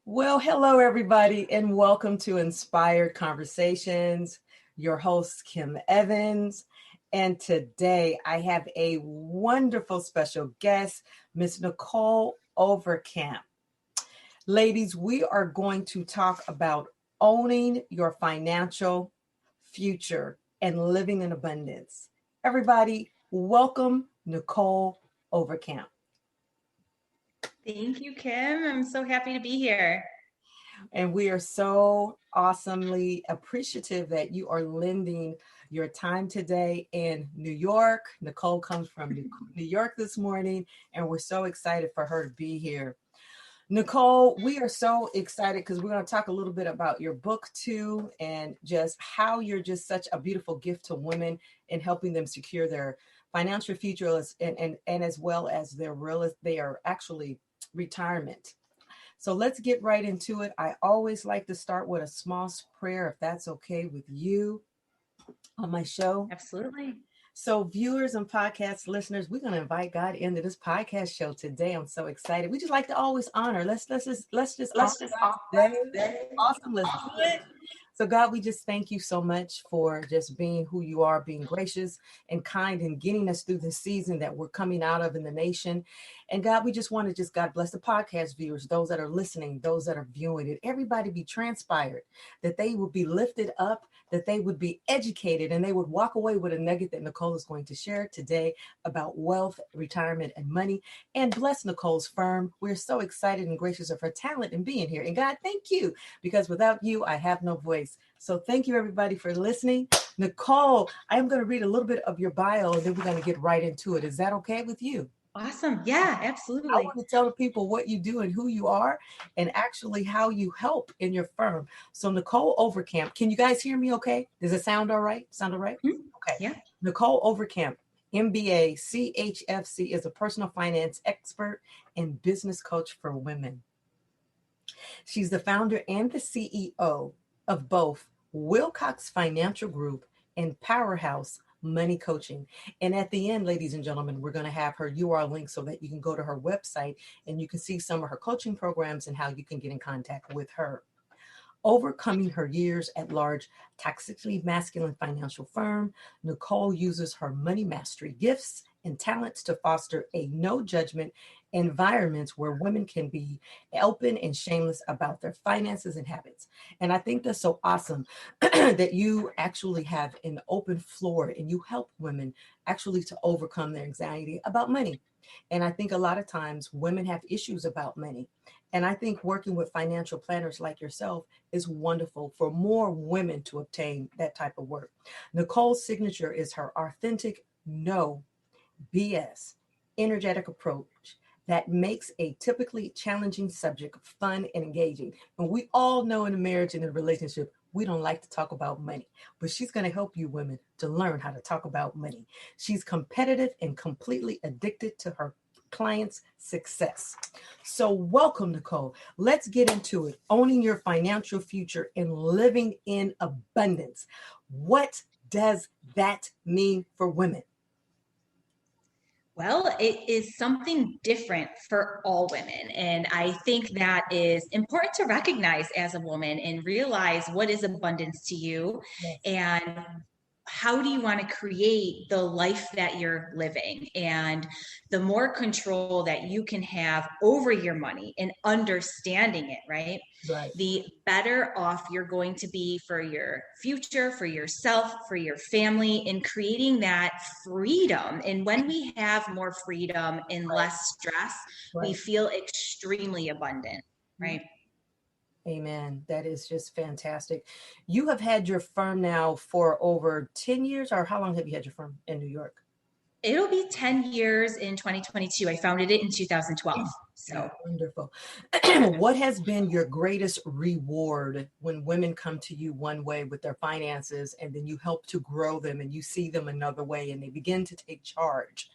Well, hello, everybody, and welcome to Inspired Conversations. Your host, Kim Evans. And today I have a wonderful special guest, Miss Nichole Overcamp. Ladies, we are going to talk about owning your financial future and living in abundance. Everybody, welcome Nichole Overcamp. Thank you, Kim. I'm so happy to be here. And we are so awesomely appreciative that you are lending your time today in New York. Nichole comes from New York this morning, and we're so excited for her to be here. Nichole, we are so excited because we're going to talk a little bit about your book too, and just how you're just such a beautiful gift to women in helping them secure their financial future and as well as their actually retirement. So let's get right into it. I always like to start with a small prayer, if that's okay with you, on my show. Absolutely. So viewers and podcast listeners, we're going to invite God into this podcast show today. I'm so excited. We just like to always honor. Let's just honor God today. Awesome. Let's do it. So God, we just thank you so much for just being who you are, being gracious and kind and getting us through this season that we're coming out of in the nation. And God, we just want to God bless the podcast viewers, those that are listening, those that are viewing it, everybody be transpired, that they would be lifted up, that they would be educated, and they would walk away with a nugget that Nichole is going to share today about wealth, retirement, and money. And bless Nichole's firm. We're so excited and gracious of her talent and being here. And God, thank you, because without you, I have no voice. So thank you, everybody, for listening. Nichole, I'm going to read a little bit of your bio, and then we're going to get right into it. Is that okay with you? Awesome. Yeah, absolutely. I want to tell the people what you do and who you are and actually how you help in your firm. So Nichole Overcamp, can you guys hear me okay? Does it sound all right? Sound all right? Mm-hmm. Okay. Yeah. Nichole Overcamp, MBA, CHFC, is a personal finance expert and business coach for women. She's the founder and the CEO of both Wilcox Financial Group and PowHerhouse Money Coaching. And at the end, ladies and gentlemen, we're going to have her URL link so that you can go to her website and you can see some of her coaching programs and how you can get in contact with her. Overcoming her years at large toxically masculine financial firm, Nichole uses her money mastery gifts and talents to foster a no judgment environment where women can be open and shameless about their finances and habits. And I think that's so awesome that you actually have an open floor and you help women actually to overcome their anxiety about money. And I think a lot of times women have issues about money. And I think working with financial planners like yourself is wonderful for more women to obtain that type of work. Nichole's signature is her authentic, no BS, energetic approach that makes a typically challenging subject fun and engaging. And we all know in a marriage and in a relationship, we don't like to talk about money, but she's going to help you women to learn how to talk about money. She's competitive and completely addicted to her clients' success. So welcome, Nichole. Let's get into it. Owning your financial future and living in abundance. What does that mean for women? Well, it is something different for all women. And I think that is important to recognize as a woman and realize what is abundance to you. Yes. And how do you want to create the life that you're living? And the more control that you can have over your money and understanding it, right? Right. The better off you're going to be for your future, for yourself, for your family, in creating that freedom. And when we have more freedom and less stress, we feel extremely abundant, right? Amen. That is just fantastic. You have had your firm now for over 10 years, or how long have you had your firm in New York? It'll be 10 years in 2022. I founded it in 2012. So wonderful. What has been your greatest reward when women come to you one way with their finances and then you help to grow them and you see them another way and they begin to take charge?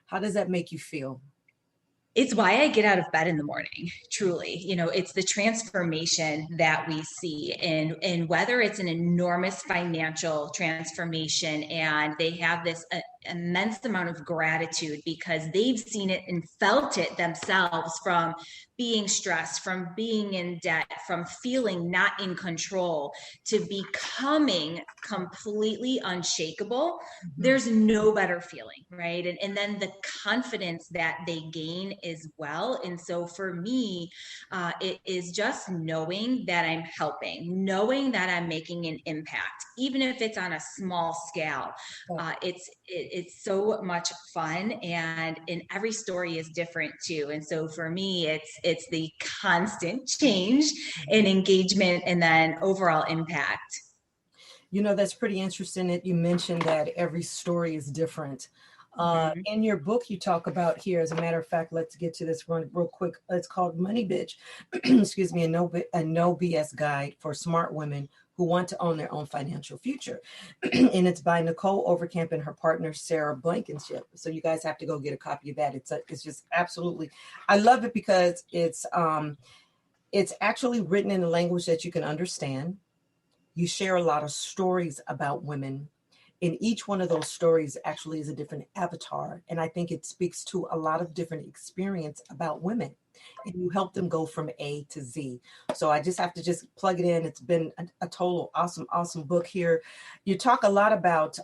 How does that make you feel? It's why I get out of bed in the morning, truly. You know, it's the transformation that we see. And whether it's an enormous financial transformation and they have this immense amount of gratitude because they've seen it and felt it themselves, from being stressed, from being in debt, from feeling not in control, to becoming completely unshakable. There's no better feeling, right? And then the confidence that they gain as well. And so for me, it is just knowing that I'm helping, knowing that I'm making an impact, even if it's on a small scale. It's so much fun, and every story is different too. And so for me, it's the constant change in engagement and then overall impact. That's pretty interesting that you mentioned that every story is different. In your book, you talk about here, as a matter of fact, let's get to this one real quick. It's called Money Bitch, excuse me, a no BS guide for smart women who want to own their own financial future. And it's by Nicholle Overcamp and her partner, Sarah Blankenship. So you guys have to go get a copy of that. It's just absolutely, I love it because it's actually written in a language that you can understand. You share a lot of stories about women. And each one of those stories actually is a different avatar. And I think it speaks to a lot of different experience about women. And you help them go from A to Z. So I just have to just plug it in. It's been a total awesome book here. You talk a lot about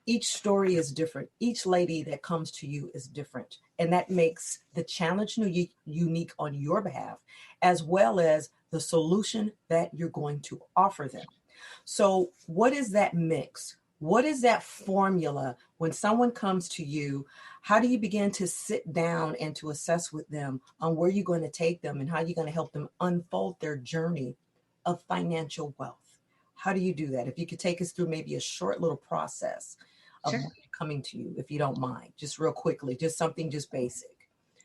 each story is different. Each lady that comes to you is different. And that makes the challenge unique on your behalf, as well as the solution that you're going to offer them. So what is that mix? What is that formula when someone comes to you? How do you begin to sit down and to assess with them on where you're going to take them and how you're going to help them unfold their journey of financial wealth? How do you do that? If you could take us through maybe a short little process of coming to you, if you don't mind, just real quickly, just something just basic.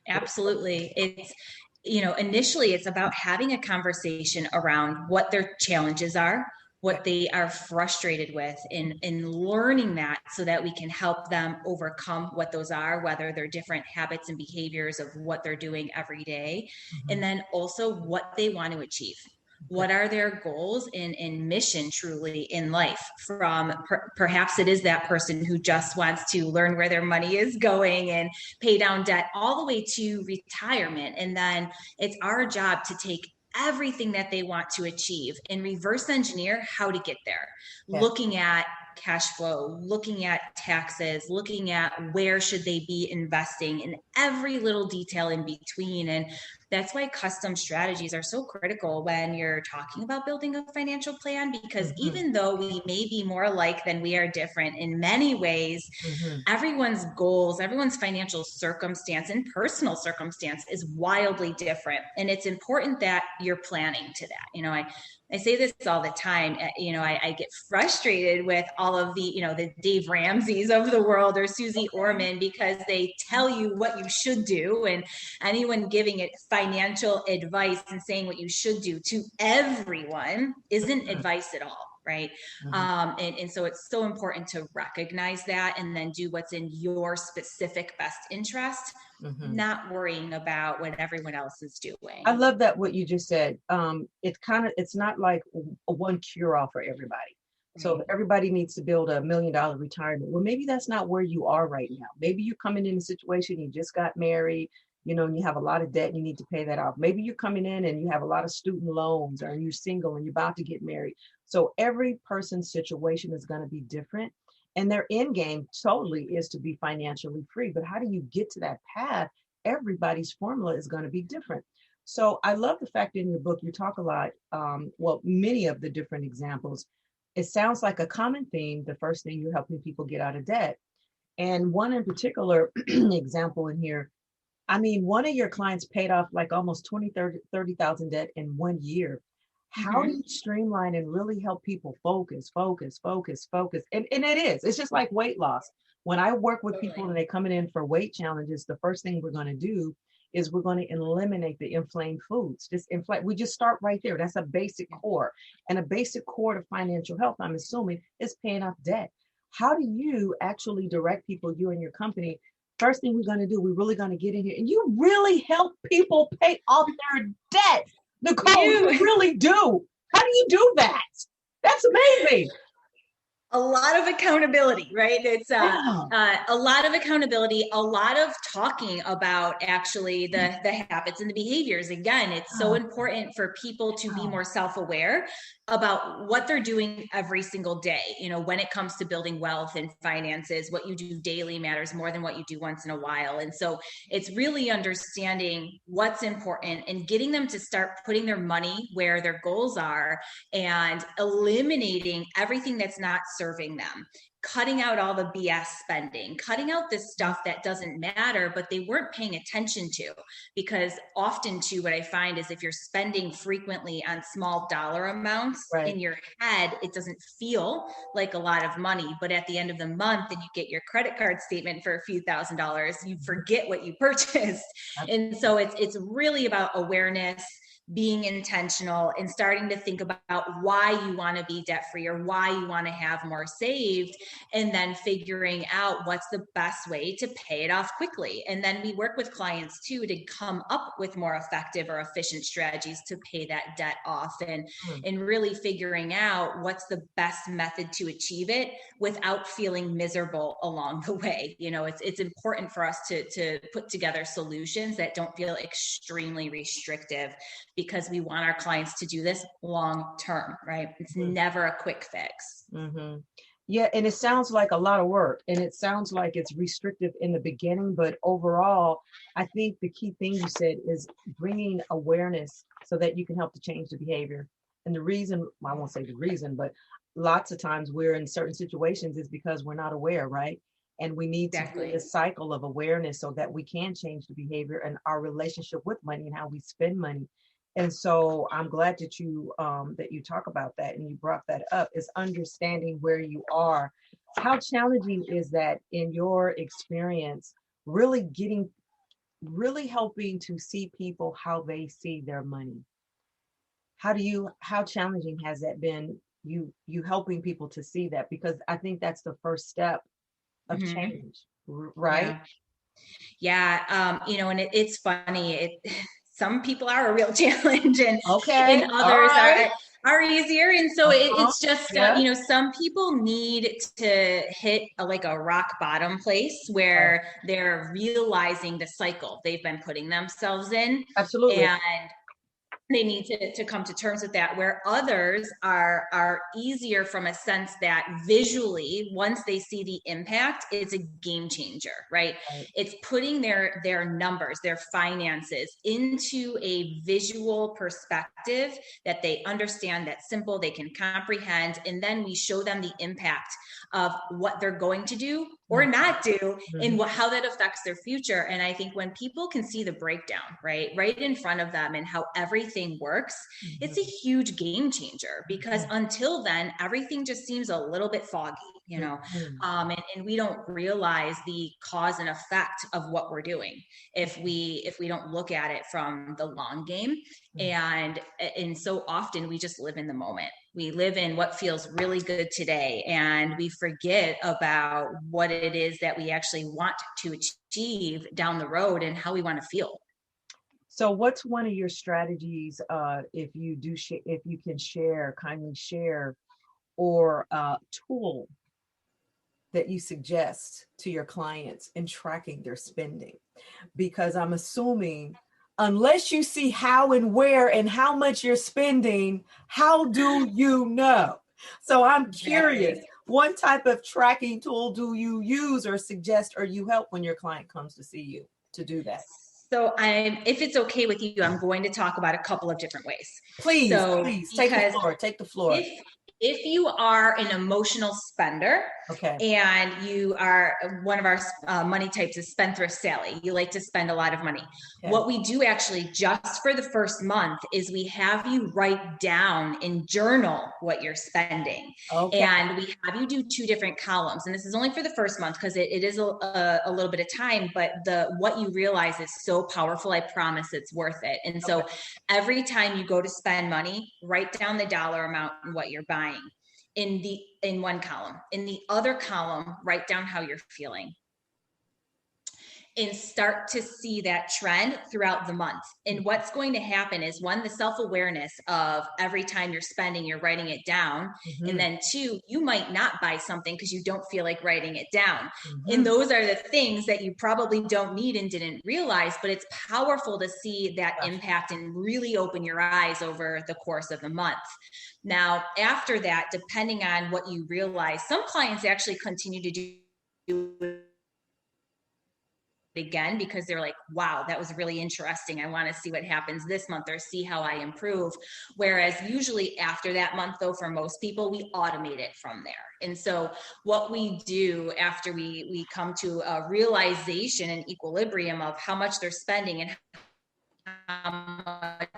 Absolutely. It's, initially it's about having a conversation around what their challenges are, what they are frustrated with, in learning that so that we can help them overcome what those are, whether they're different habits and behaviors of what they're doing every day. And then also what they want to achieve. What are their goals and mission truly in life? From perhaps it is that person who just wants to learn where their money is going and pay down debt, all the way to retirement. And then it's our job to take everything that they want to achieve and reverse engineer how to get there. Looking at cash flow, looking at taxes, looking at where should they be investing, in every little detail in between. And that's why custom strategies are so critical when you're talking about building a financial plan, because even though we may be more alike than we are different in many ways, everyone's goals, everyone's financial circumstance and personal circumstance is wildly different. And it's important that you're planning to that. I say this all the time. I get frustrated with all of the Dave Ramseys of the world or Susie Orman, because they tell you what you should do, and anyone giving it financial advice and saying what you should do to everyone isn't advice at all. Right. And so it's so important to recognize that and then do what's in your specific best interest, not worrying about what everyone else is doing. I love that what you just said. It's not like a one cure all for everybody. So if everybody needs to build $1 million retirement, well, maybe that's not where you are right now. Maybe you're coming in a situation, you just got married, and you have a lot of debt and you need to pay that off. Maybe you're coming in and you have a lot of student loans, or you're single and you're about to get married. So every person's situation is going to be different. And their end game totally is to be financially free. But how do you get to that path? Everybody's formula is going to be different. So I love the fact in your book, you talk a lot, many of the different examples. It sounds like a common theme. The first thing, you're helping people get out of debt. And one in particular example in here, one of your clients paid off like almost 30,000 debt in 1 year. How do you streamline and really help people focus? And it's just like weight loss. When I work with people and they're coming in for weight challenges, the first thing we're going to do is we're going to eliminate the inflamed foods. We just start right there. That's a basic core. And a basic core to financial health, I'm assuming, is paying off debt. How do you actually direct people, you and your company? First thing we're going to do, we're really going to get in here and you really help people pay off their debt. Nicholle, you really do. How do you do that? That's amazing. A lot of accountability, right? It's Yeah. a lot of accountability, a lot of talking about actually the habits and the behaviors. Again, it's so important for people to be more self-aware about what they're doing every single day. You know, when it comes to building wealth and finances, what you do daily matters more than what you do once in a while. And so it's really understanding what's important and getting them to start putting their money where their goals are and eliminating everything that's not serving them, cutting out all the BS spending, cutting out the stuff that doesn't matter, but they weren't paying attention to. Because often, too, what I find is if you're spending frequently on small dollar amounts in your head, it doesn't feel like a lot of money. But at the end of the month, and you get your credit card statement for a few $1,000s, you forget what you purchased. And so it's really about awareness, being intentional, and starting to think about why you want to be debt free or why you want to have more saved, and then figuring out what's the best way to pay it off quickly. And then we work with clients too to come up with more effective or efficient strategies to pay that debt off, and really figuring out what's the best method to achieve it without feeling miserable along the way. You know, it's important for us to put together solutions that don't feel extremely restrictive, because we want our clients to do this long term, right? It's never a quick fix. Yeah, and it sounds like a lot of work, and it sounds like it's restrictive in the beginning, but overall, I think the key thing you said is bringing awareness so that you can help to change the behavior. And the reason, well, I won't say the reason, but lots of times we're in certain situations is because we're not aware, right? And we need to do this cycle of awareness so that we can change the behavior and our relationship with money and how we spend money. And so I'm glad that you talk about that and you brought that up, is understanding where you are. How challenging is that in your experience, really helping to see people how they see their money? How challenging has that been, you helping people to see that? Because I think that's the first step of change, right? You know, and it's funny. Some people are a real challenge, and others are easier. And so it's just, you know, some people need to hit like a rock bottom place where they're realizing the cycle they've been putting themselves in. Absolutely. And they need to come to terms with that, where others are easier from a sense that visually, once they see the impact, it's a game changer, right? It's putting their numbers, their finances into a visual perspective that they understand, that's simple, they can comprehend, and then we show them the impact of what they're going to do or not do, and how that affects their future. And I think when people can see the breakdown, right in front of them, and how everything works, it's a huge game changer, because until then, everything just seems a little bit foggy, you know, and we don't realize the cause and effect of what we're doing if we don't look at it from the long game. And so often we just live in the moment. We live in what feels really good today, and we forget about what it is that we actually want to achieve down the road and how we want to feel. So what's one of your strategies, if you can share, kindly share, or a tool that you suggest to your clients in tracking their spending? Because I'm assuming, unless you see how and where and how much you're spending, how do you know? So I'm curious, what type of tracking tool do you use or suggest, or you help when your client comes to see you to do that? So if it's okay with you, I'm going to talk about a couple of different ways. Please take the floor. If you are an emotional spender, and you are, one of our money types is spendthrift Sally, you like to spend a lot of money. What we do actually, just for the first month, is we have you write down and journal what you're spending. And we have you do 2 different columns. And this is only for the first month, because it is a little bit of time, but what you realize is so powerful. I promise it's worth it. And so every time you go to spend money, write down the dollar amount and what you're buying in one column. In the other column, write down how you're feeling. and start to see that trend throughout the month. And what's going to happen is, one, the self-awareness of every time you're spending, you're writing it down. Mm-hmm. And then two, you might not buy something because you don't feel like writing it down. Mm-hmm. And those are the things that you probably don't need and didn't realize, but it's powerful to see that impact and really open your eyes over the course of the month. Now, after that, depending on what you realize, some clients actually continue to do it again because they're like, wow, that was really interesting. I want to see what happens this month or see how I improve. Whereas usually after that month, though, for most people, we automate it from there. And so what we do after we come to a realization and equilibrium of how much they're spending and how much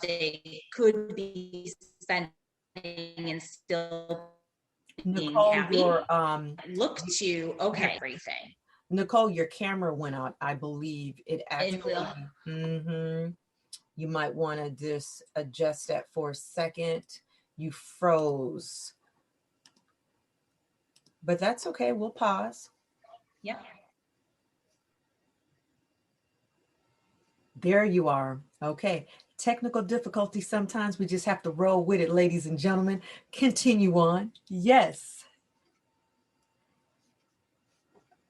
they could be spending and still being Nichole, happy, look to everything. Nichole, your camera went out. I believe it actually. You might want to just adjust that for a second. You froze, but that's okay. We'll pause. Yep. There you are. Okay. Technical difficulty. Sometimes we just have to roll with it, ladies and gentlemen. Continue on. Yes.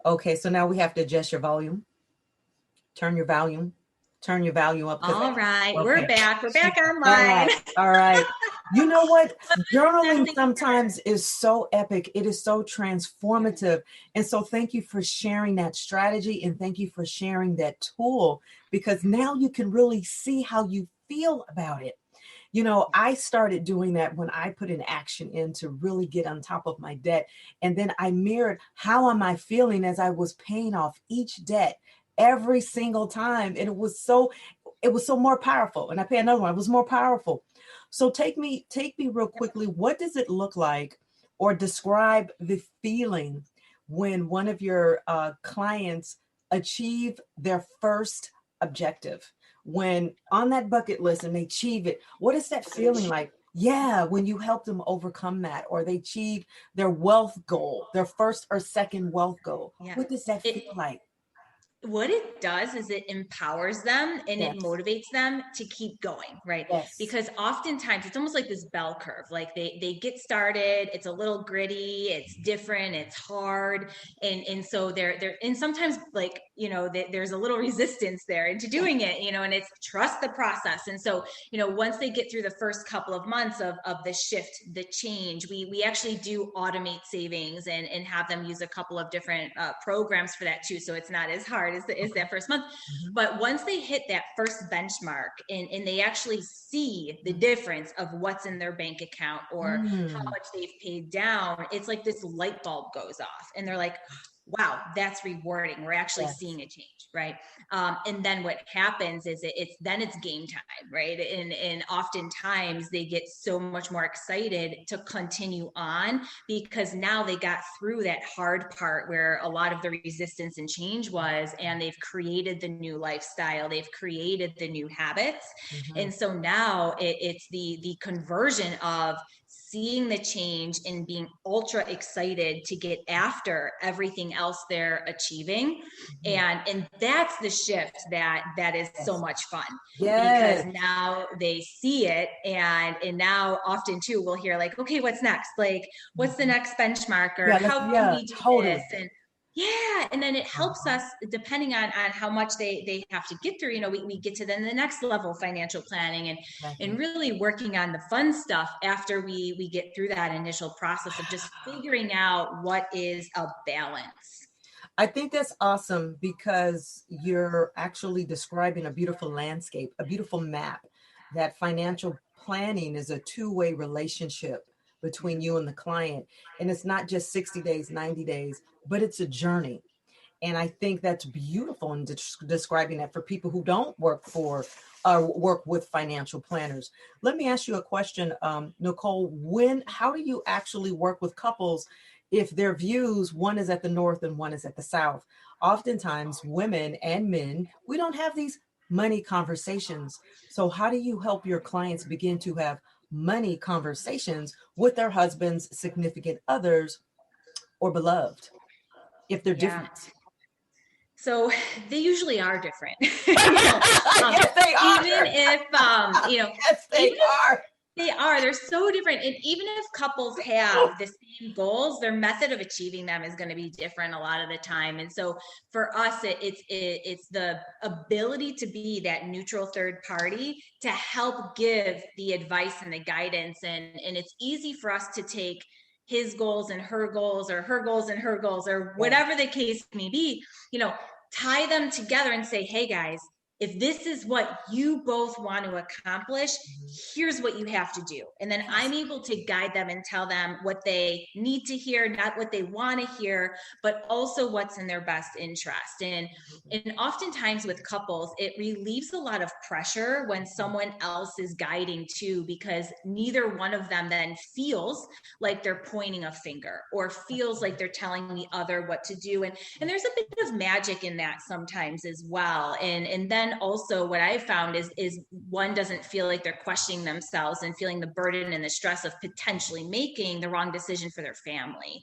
Okay, so now we have to adjust your volume. Turn your volume up. All right, okay. We're back online. All right. You know what? Journaling sometimes is so epic. It is so transformative. And so thank you for sharing that strategy, and thank you for sharing that tool, because now you can really see how you feel about it. You know, I started doing that when I put an action in to really get on top of my debt. And then I mirrored, how am I feeling as I was paying off each debt every single time? And it was so more powerful. And I pay another one, it was more powerful. So take me real quickly. What does it look like, or describe the feeling when one of your clients achieve their first objective? When on that bucket list and they achieve it, what is that feeling like? Yeah, when you help them overcome that, or they achieve their wealth goal, their first or second wealth goal. Yeah. What does that feel like? What it does is it empowers them and it motivates them to keep going, right? Yes. Because oftentimes it's almost like this bell curve. Like they get started, it's a little gritty, it's different, it's hard. And so and sometimes, like, you know, there's a little resistance there into doing it, you know, and it's trust the process. And so, you know, once they get through the first couple of months of the shift, the change, we actually do automate savings and have them use a couple of different programs for that too. So it's not as hard is that first month. Mm-hmm. But once they hit that first benchmark and they actually see the difference of what's in their bank account or how much they've paid down, it's like this light bulb goes off and they're like, wow, that's rewarding. We're actually seeing a change, right? And then what happens is it's game time, right? And oftentimes they get so much more excited to continue on because now they got through that hard part where a lot of the resistance and change was, and they've created the new lifestyle, they've created the new habits. Mm-hmm. And so now it's the conversion of seeing the change and being ultra excited to get after everything else they're achieving. And that's the shift that is so much fun. Because now they see it and now often too we'll hear like, okay, what's next? Like, what's the next benchmark, or how can we do this? And then it helps us, depending on how much they have to get through, you know, we get to then the next level, financial planning and really working on the fun stuff after we get through that initial process of just figuring out what is a balance. I think that's awesome because you're actually describing a beautiful landscape, a beautiful map, that financial planning is a two-way relationship between you and the client. And it's not just 60 days, 90 days, but it's a journey. And I think that's beautiful in describing that for people who don't work with financial planners. Let me ask you a question, Nichole. How do you actually work with couples if their views, one is at the north and one is at the south? Oftentimes, women and men, we don't have these money conversations. So how do you help your clients begin to have money conversations with their husbands, significant others, or beloved, if they're different? So they usually are different. Yes, they are. Even if, Yes, they even if are. they are, they're so different. And even if couples have the same goals, their method of achieving them is going to be different a lot of the time. And so for us, it's the ability to be that neutral third party to help give the advice and the guidance. And it's easy for us to take his goals and her goals, or her goals and her goals, or whatever the case may be, tie them together and say, hey guys, if this is what you both want to accomplish, here's what you have to do. And then I'm able to guide them and tell them what they need to hear, not what they want to hear, but also what's in their best interest. And oftentimes with couples, it relieves a lot of pressure when someone else is guiding too, because neither one of them then feels like they're pointing a finger or feels like they're telling the other what to do. And there's a bit of magic in that sometimes as well. And then also what I found is one doesn't feel like they're questioning themselves and feeling the burden and the stress of potentially making the wrong decision for their family.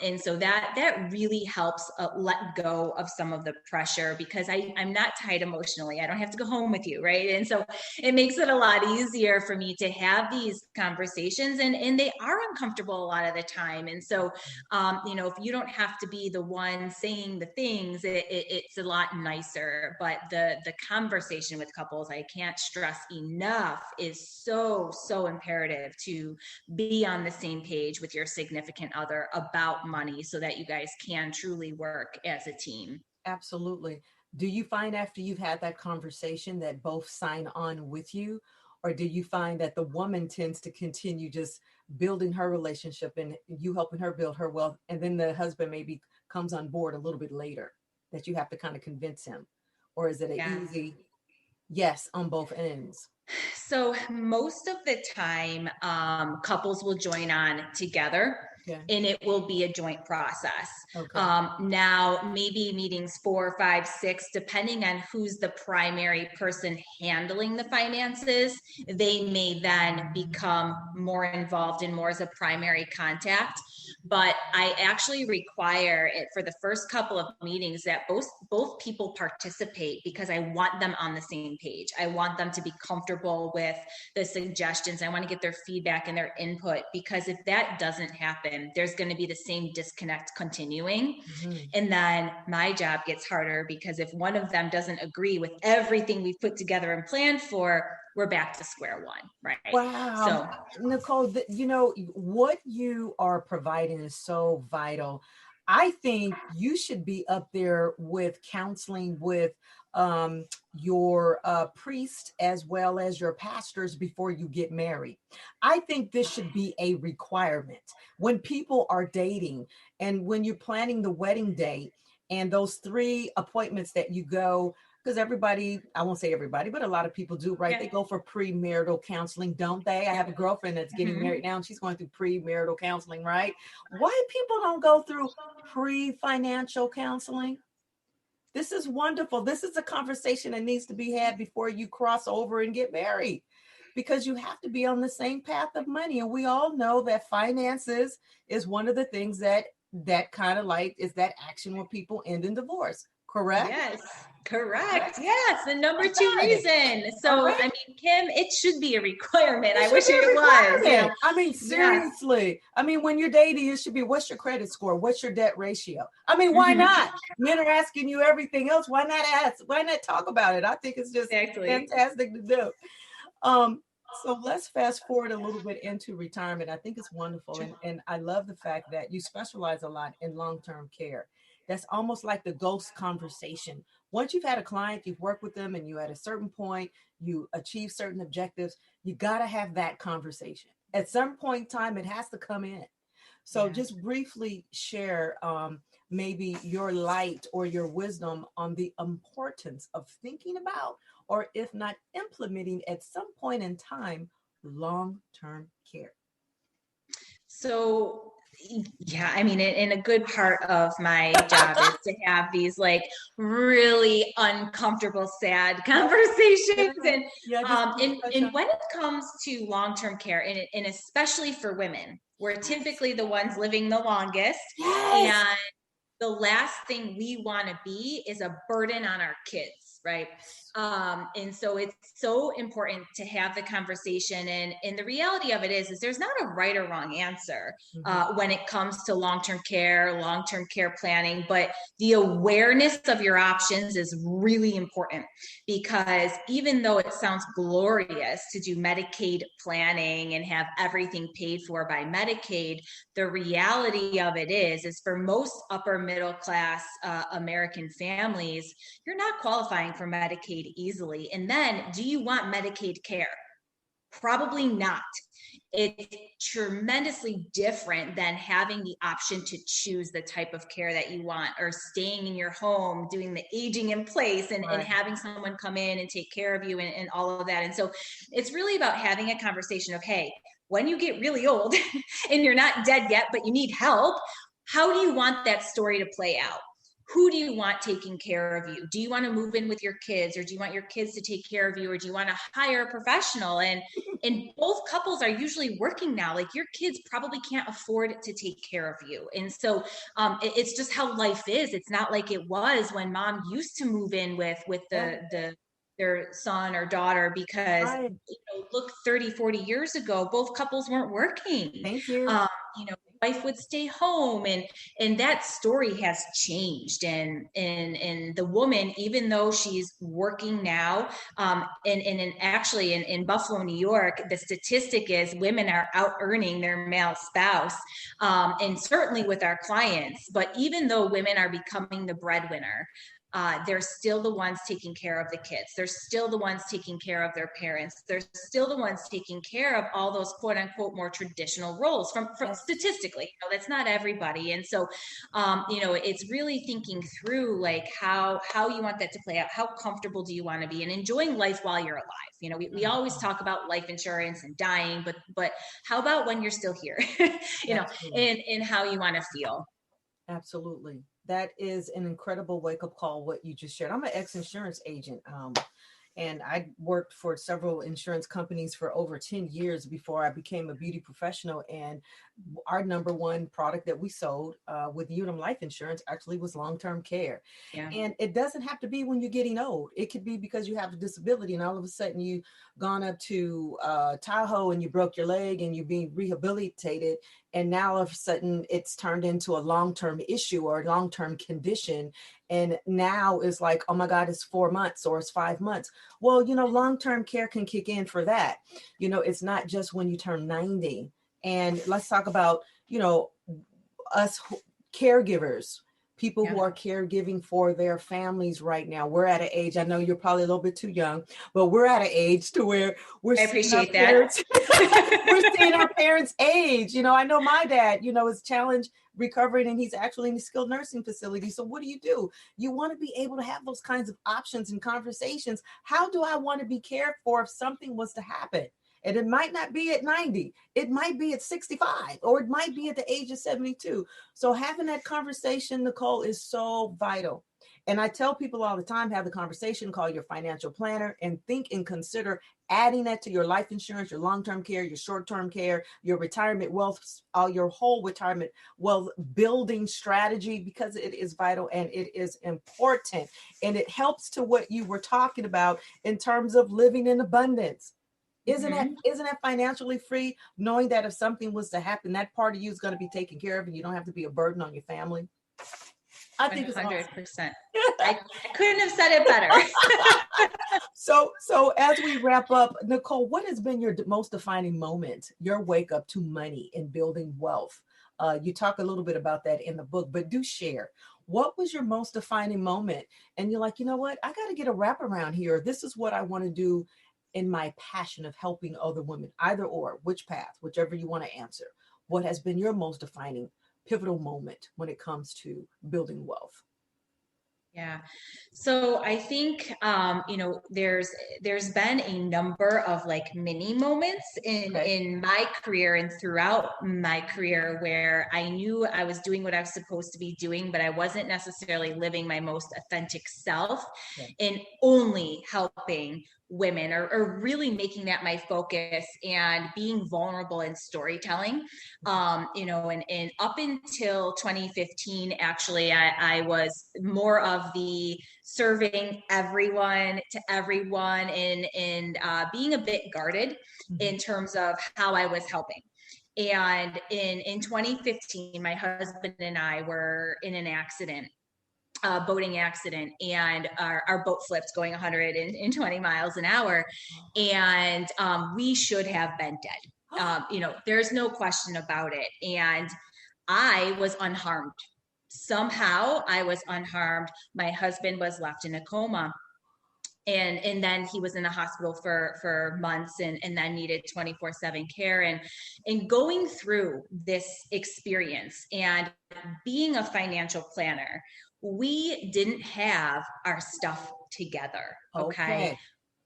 And so that really helps let go of some of the pressure, because I'm not tied emotionally. I don't have to go home with you, right? And so it makes it a lot easier for me to have these conversations, and they are uncomfortable a lot of the time. And so, if you don't have to be the one saying the things, it's a lot nicer. But the conversation with couples, I can't stress enough, is so imperative to be on the same page with your significant other about money, so that you guys can truly work as a team. Absolutely. Do you find after you've had that conversation that both sign on with you? Or do you find that the woman tends to continue just building her relationship and you helping her build her wealth, and then the husband maybe comes on board a little bit later, that you have to kind of convince him? Or is it an Yeah. easy yes on both ends? So most of the time, couples will join on together, Yeah. and it will be a joint process. Okay. Now, maybe meetings 4, 5, 6, depending on who's the primary person handling the finances, they may then become more involved and more as a primary contact. But I actually require it for the first couple of meetings that both people participate, because I want them on the same page. I want them to be comfortable with the suggestions. I want to get their feedback and their input, because if that doesn't happen, there's going to be the same disconnect continuing. Mm-hmm. And then my job gets harder, because if one of them doesn't agree with everything we've put together and planned for, we're back to square one, right? Wow. So, Nichole, what you are providing is so vital. I think you should be up there with counseling with your priest as well as your pastors before you get married. I think this should be a requirement when people are dating and when you're planning the wedding date and those 3 appointments that you go, because everybody, I won't say everybody, but a lot of people do, right? yeah. They go for premarital counseling, don't they? I have a girlfriend that's getting Mm-hmm. married now and she's going through premarital counseling, right? Why people don't go through pre-financial counseling? This is wonderful. This is a conversation that needs to be had before you cross over and get married, because you have to be on the same path of money. And we all know that finances is one of the things that kind of like is that action where people end in divorce. Correct? Yes, correct. Yes. Yes, the number 2 Okay. reason. All So, right. I mean, Kim, it should be a requirement. It I should wish be a it was, requirement. I mean, Yes. seriously. I mean, when you're dating, it should be what's your credit score? What's your debt ratio? I mean, why Mm-hmm. not? Men are asking you everything else. Why not ask? Why not talk about it? I think it's just Exactly. fantastic to do. So let's fast forward a little bit into retirement. I think it's wonderful. And I love the fact that you specialize a lot in long-term care. That's almost like the ghost conversation. Once you've had a client, you've worked with them, and you at a certain point, you achieve certain objectives, you got to have that conversation. At some point in time, it has to come in. So just briefly share maybe your light or your wisdom on the importance of thinking about, or if not implementing at some point in time, long-term care. So, yeah, I mean, and a good part of my job is to have these like really uncomfortable, sad conversations. And when it comes to long-term care, and especially for women, we're typically the ones living the longest. Yes. And the last thing we want to be is a burden on our kids, right? And so it's so important to have the conversation. And the reality of it is there's not a right or wrong answer when it comes to long-term care planning, but the awareness of your options is really important, because even though it sounds glorious to do Medicaid planning and have everything paid for by Medicaid, the reality of it is for most upper middle class American families, you're not qualifying for Medicaid easily. And then, do you want Medicaid care? Probably not. It's tremendously different than having the option to choose the type of care that you want, or staying in your home, doing the aging in place, and having someone come in and take care of you, and all of that. And so it's really about having a conversation of, hey, when you get really old and you're not dead yet, but you need help, how do you want that story to play out? Who do you want taking care of you? Do you want to move in with your kids, or do you want your kids to take care of you, or do you want to hire a professional? And both couples are usually working now. Like, your kids probably can't afford to take care of you. And so it's just how life is. It's not like it was when mom used to move in with their son or daughter, because look, 30, 40 years ago, both couples weren't working. Thank you. Wife would stay home, and that story has changed. And the woman, even though she's working now, and actually in Buffalo, New York, the statistic is women are out earning their male spouse, and certainly with our clients. But even though women are becoming the breadwinner, they're still the ones taking care of the kids. They're still the ones taking care of their parents. They're still the ones taking care of all those quote unquote more traditional roles from statistically. That's not everybody. And so, it's really thinking through like how you want that to play out. How comfortable do you want to be, and enjoying life while you're alive? We always talk about life insurance and dying, but how about when you're still here, and how you want to feel? Absolutely. That is an incredible wake-up call, what you just shared. I'm an ex-insurance agent, and I worked for several insurance companies for over 10 years before I became a beauty professional. And our number one product that we sold with Unum Life Insurance actually was long-term care. Yeah. And it doesn't have to be when you're getting old. It could be because you have a disability and all of a sudden you've gone up to Tahoe and you broke your leg and you're being rehabilitated. And now all of a sudden it's turned into a long-term issue or a long-term condition. And now it's like, oh my God, it's 4 months or it's 5 months. Well, long-term care can kick in for that. It's not just when you turn 90. And let's talk about, us caregivers, people who are caregiving for their families right now. We're at an age, I know you're probably a little bit too young, but we're at an age to where we're seeing our parents, we're seeing our parents age. I know my dad, is challenged recovering, and he's actually in a skilled nursing facility. So what do? You want to be able to have those kinds of options and conversations. How do I want to be cared for if something was to happen? And it might not be at 90, it might be at 65, or it might be at the age of 72. So having that conversation, Nichole, is so vital. And I tell people all the time, have the conversation, call your financial planner, and think and consider adding that to your life insurance, your long-term care, your short-term care, your retirement wealth, your whole retirement wealth building strategy, because it is vital and it is important. And it helps to what you were talking about in terms of living in abundance. Isn't that financially free, knowing that if something was to happen, that part of you is going to be taken care of and you don't have to be a burden on your family? I think 100%. Awesome. I couldn't have said it better. So as we wrap up, Nichole, what has been your most defining moment, your wake up to money and building wealth? You talk a little bit about that in the book, but do share. What was your most defining moment? And you're like, you know what? I got to get a wraparound here. This is what I want to do in my passion of helping other women, either or, which path, whichever you want to answer. What has been your most defining, pivotal moment when it comes to building wealth? Yeah. So I think, there's been a number of like mini moments in my career and throughout my career where I knew I was doing what I was supposed to be doing, but I wasn't necessarily living my most authentic self and only helping women, or really making that my focus and being vulnerable in storytelling. And up until 2015, actually, I was more of the serving everyone to everyone, and being a bit guarded in terms of how I was helping. And in 2015, my husband and I were in an accident, boating accident, and our boat flipped going 120 miles an hour. And we should have been dead. There's no question about it. And I was unharmed. Somehow I was unharmed. My husband was left in a coma. And then he was in the hospital for months, and then needed 24/7 care, and going through this experience and being a financial planner, we didn't have our stuff together. Okay.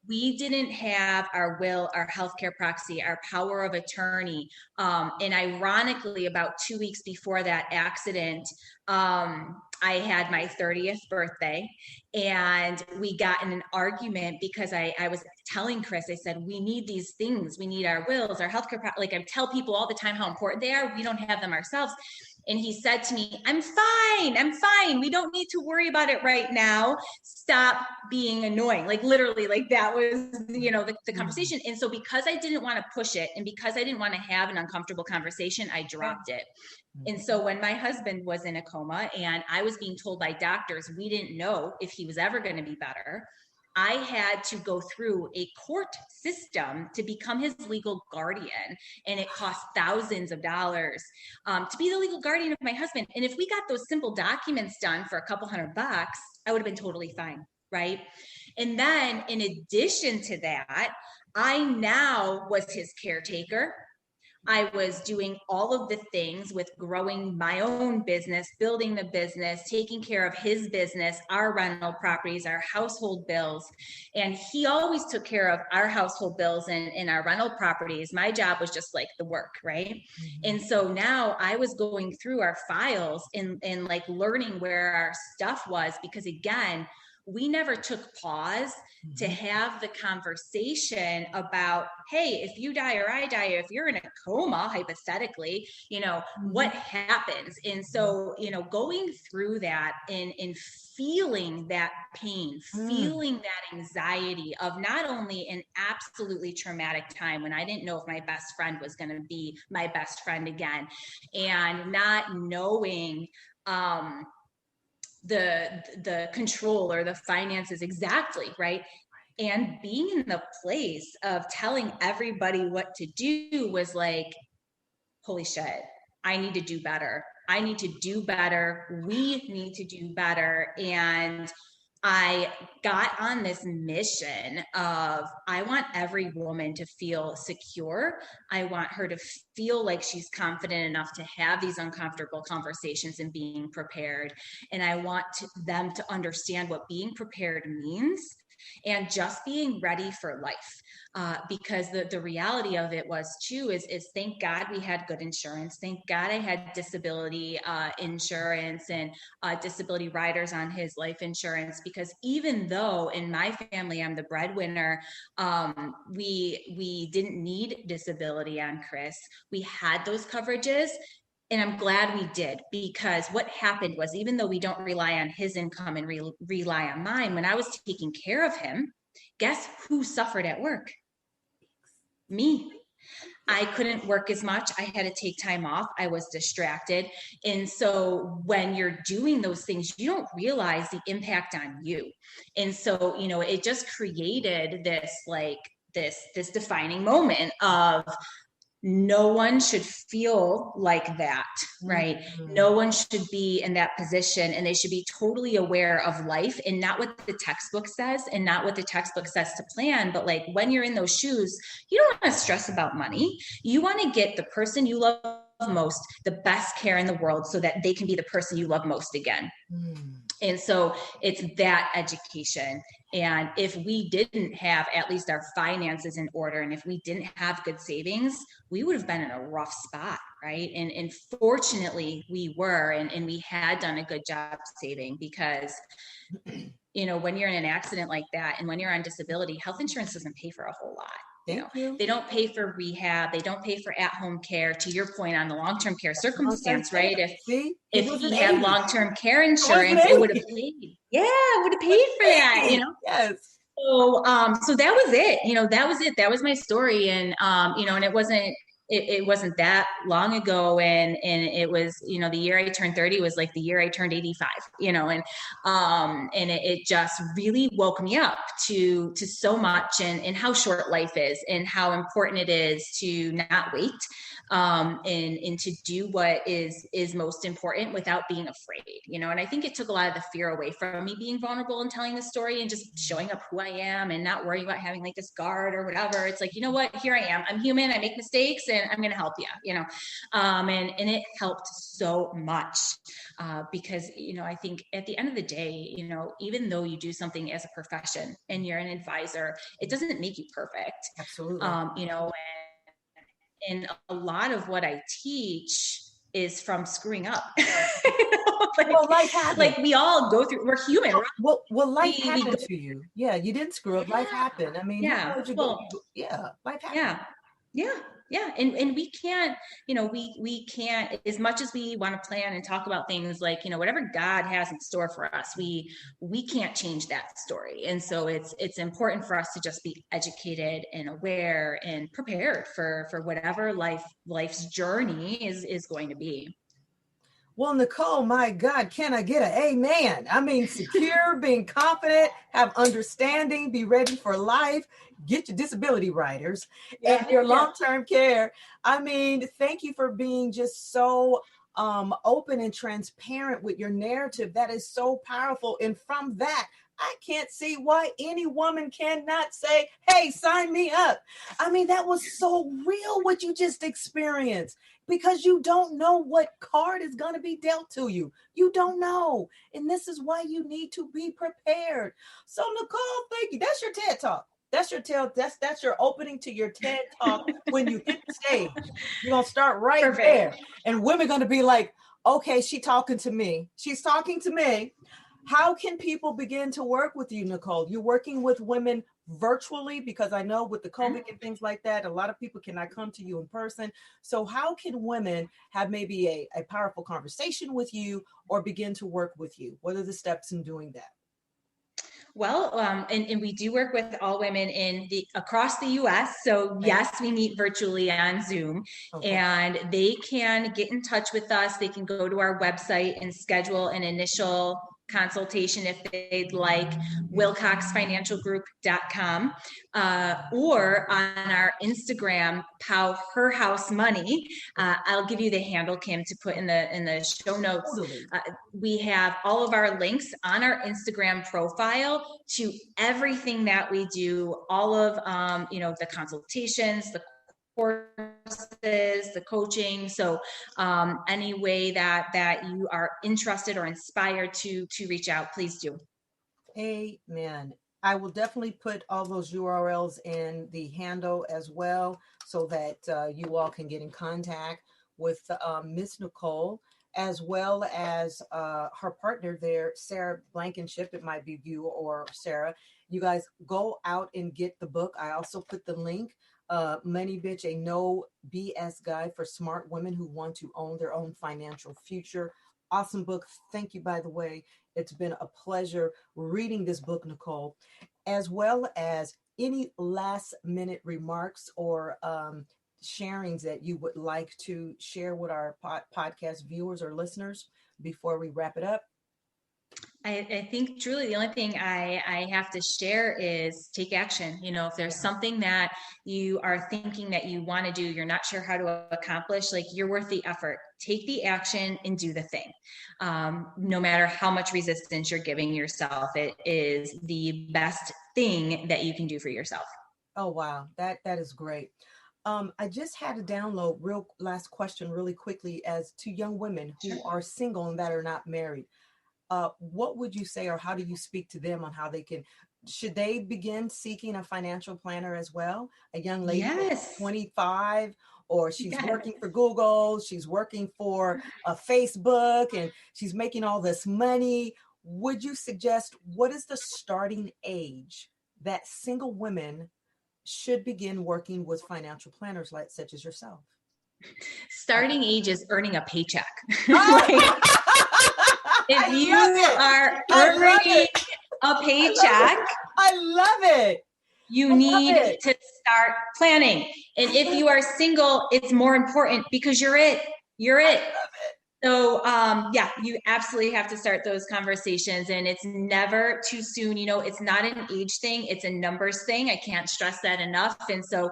We didn't have our will, our healthcare proxy, our power of attorney. And ironically, about 2 weeks before that accident, I had my 30th birthday, and we got in an argument because I was telling Chris, I said, we need these things. We need our wills, our healthcare. Like I tell people all the time how important they are. We don't have them ourselves. And he said to me, I'm fine. We don't need to worry about it right now. Stop being annoying. Like literally, like that was, the conversation. And so because I didn't want to push it, and because I didn't want to have an uncomfortable conversation, I dropped it. And so when my husband was in a coma and I was being told by doctors, we didn't know if he was ever going to be better, I had to go through a court system to become his legal guardian. And it cost thousands of dollars to be the legal guardian of my husband. And if we got those simple documents done for a couple $100, I would have been totally fine. Right. And then in addition to that, I now was his caretaker. I was doing all of the things with growing my own business, building the business, taking care of his business, our rental properties, our household bills. And he always took care of our household bills and our rental properties. My job was just like the work, right? Mm-hmm. And so now I was going through our files and like learning where our stuff was, because again, we never took pause to have the conversation about, hey, if you die or I die, if you're in a coma, hypothetically, what happens? And so, going through that and feeling that pain, feeling that anxiety of not only an absolutely traumatic time when I didn't know if my best friend was going to be my best friend again, and not knowing, the control or the finances exactly, right? And being in the place of telling everybody what to do was like, holy shit, I need to do better. I need to do better. We need to do better. And I got on this mission of, I want every woman to feel secure. I want her to feel like she's confident enough to have these uncomfortable conversations and being prepared. And I want them to understand what being prepared means, and just being ready for life. Because the reality of it was too, is thank God we had good insurance. Thank God I had disability insurance and disability riders on his life insurance, because even though in my family, I'm the breadwinner, we didn't need disability on Chris. We had those coverages. And I'm glad we did, because what happened was, even though we don't rely on his income and rely on mine, when I was taking care of him, guess who suffered at work? Me. I couldn't work as much. I had to take time off. I was distracted. And so when you're doing those things, you don't realize the impact on you. And so, it just created this, like this defining moment of, no one should feel like that, right? Mm-hmm. No one should be in that position, and they should be totally aware of life and not what the textbook says and not what the textbook says to plan. But like when you're in those shoes, you don't want to stress about money. You want to get the person you love most the best care in the world so that they can be the person you love most again. And so it's that education. And if we didn't have at least our finances in order, and if we didn't have good savings, we would have been in a rough spot, right? And fortunately we were, and we had done a good job saving, because when you're in an accident like that and when you're on disability, health insurance doesn't pay for a whole lot. Thank you. They don't pay for rehab. They don't pay for at-home care. To your point on the long-term care circumstance, right? If he had long-term care insurance, it would have paid. Yeah, it would have paid for that, Yes. So that was it. That was it. That was my story. And, and it wasn't that long ago. And it was, the year I turned 30 was like the year I turned 85, and it just really woke me up to so much and how short life is and how important it is to not wait, and to do what is most important without being afraid, and I think it took a lot of the fear away from me being vulnerable and telling the story and just showing up who I am and not worrying about having like this guard or whatever. It's like, you know what, here I am. I'm human. I make mistakes and I'm going to help you, and it helped so much, because, I think at the end of the day, even though you do something as a profession and you're an advisor, it doesn't make you perfect. Absolutely. And a lot of what I teach is from screwing up. Life happens. Like we all go through, we're human. Well, life happened to you. Yeah, you didn't screw up. Life happened. I mean, life happened. Yeah. And we can't, we can't, as much as we want to plan and talk about things like, whatever God has in store for us, we can't change that story. And so it's important for us to just be educated and aware and prepared for whatever life's journey is going to be. Well, Nichole, my God, can I get an amen? I mean, secure, being confident, have understanding, be ready for life, get your disability riders and your long-term care. I mean, thank you for being just so open and transparent with your narrative. That is so powerful. And from that, I can't see why any woman cannot say, hey, sign me up. I mean, that was so real what you just experienced, because you don't know what card is going to be dealt to you. You don't know. And this is why you need to be prepared. So Nichole, thank you. That's your TED Talk. That's your opening to your TED Talk. When you hit the stage, you're going to start right there. And women are going to be like, okay, she's talking to me. She's talking to me. How can people begin to work with you, Nichole? You're working with women virtually, because I know with the COVID and things like that, a lot of people cannot come to you in person. So how can women have maybe a powerful conversation with you or begin to work with you? What are the steps in doing that? Well, and we do work with all women across the U.S. So yes, we meet virtually on Zoom, and they can get in touch with us. They can go to our website and schedule an initial consultation if they'd like, wilcoxfinancialgroup.com, or on our Instagram, PowHerhouse Money. I'll give you the handle, Kim, to put in the show notes. We have all of our links on our Instagram profile to everything that we do, all of the consultations, the courses, the coaching. So any way that you are interested or inspired to reach out, please do. Amen. I will definitely put all those URLs in the handle as well, so that you all can get in contact with Miss Nichole, as well as her partner there, Sarah Blankenship. It might be you or Sarah. You guys go out and get the book. I also put the link. Money Bitch, a no BS guide for smart women who want to own their own financial future. Awesome book. Thank you, by the way. It's been a pleasure reading this book, Nichole, as well as any last minute remarks or sharings that you would like to share with our podcast viewers or listeners before we wrap it up. I think truly the only thing I have to share is take action. If there's something that you are thinking that you want to do, you're not sure how to accomplish, like, you're worth the effort. Take the action and do the thing. No matter how much resistance you're giving yourself, it is the best thing that you can do for yourself. Oh, wow. That is great. I just had to download real last question really quickly as to young women who are single and that are not married. What would you say, or how do you speak to them on how should they begin seeking a financial planner as well? A young lady, yes, 25, or she's working for Google, she's working for Facebook, and she's making all this money. would you suggest, what is the starting age that single women should begin working with financial planners like such as yourself? Starting age is earning a paycheck. Oh! If you are earning a paycheck, I love it. You need to start planning. And if you are single, it's more important because you're it. You're it. So, yeah, you absolutely have to start those conversations, and it's never too soon. It's not an age thing. It's a numbers thing. I can't stress that enough. And so,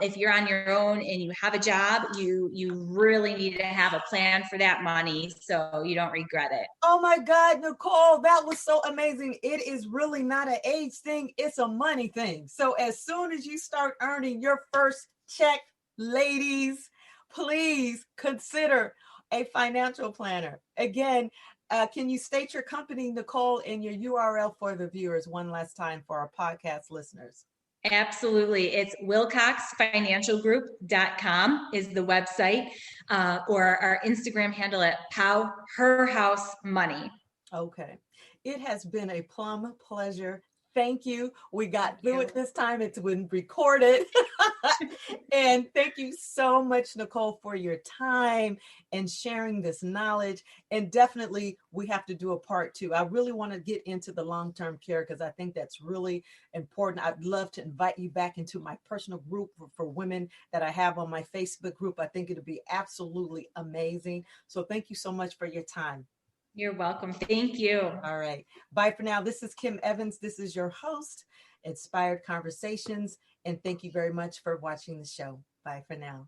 if you're on your own and you have a job, you really need to have a plan for that money so you don't regret it. Oh my God, Nichole, that was so amazing. It is really not an age thing. It's a money thing. So as soon as you start earning your first check, ladies, please consider a financial planner. Again, can you state your company, Nichole, and your URL for the viewers one last time for our podcast listeners? Absolutely. It's wilcoxfinancialgroup.com is the website, or our Instagram handle at PowHerhouse Money. Okay. It has been a plum pleasure. Thank you. We got through it this time. It's been recorded. And thank you so much, Nichole, for your time and sharing this knowledge. And definitely we have to do a part 2. I really want to get into the long-term care because I think that's really important. I'd love to invite you back into my personal group for women that I have on my Facebook group. I think it'll be absolutely amazing. So thank you so much for your time. You're welcome. Thank you. All right. Bye for now. This is Kim Evans. This is your host, Inspired Conversations. And thank you very much for watching the show. Bye for now.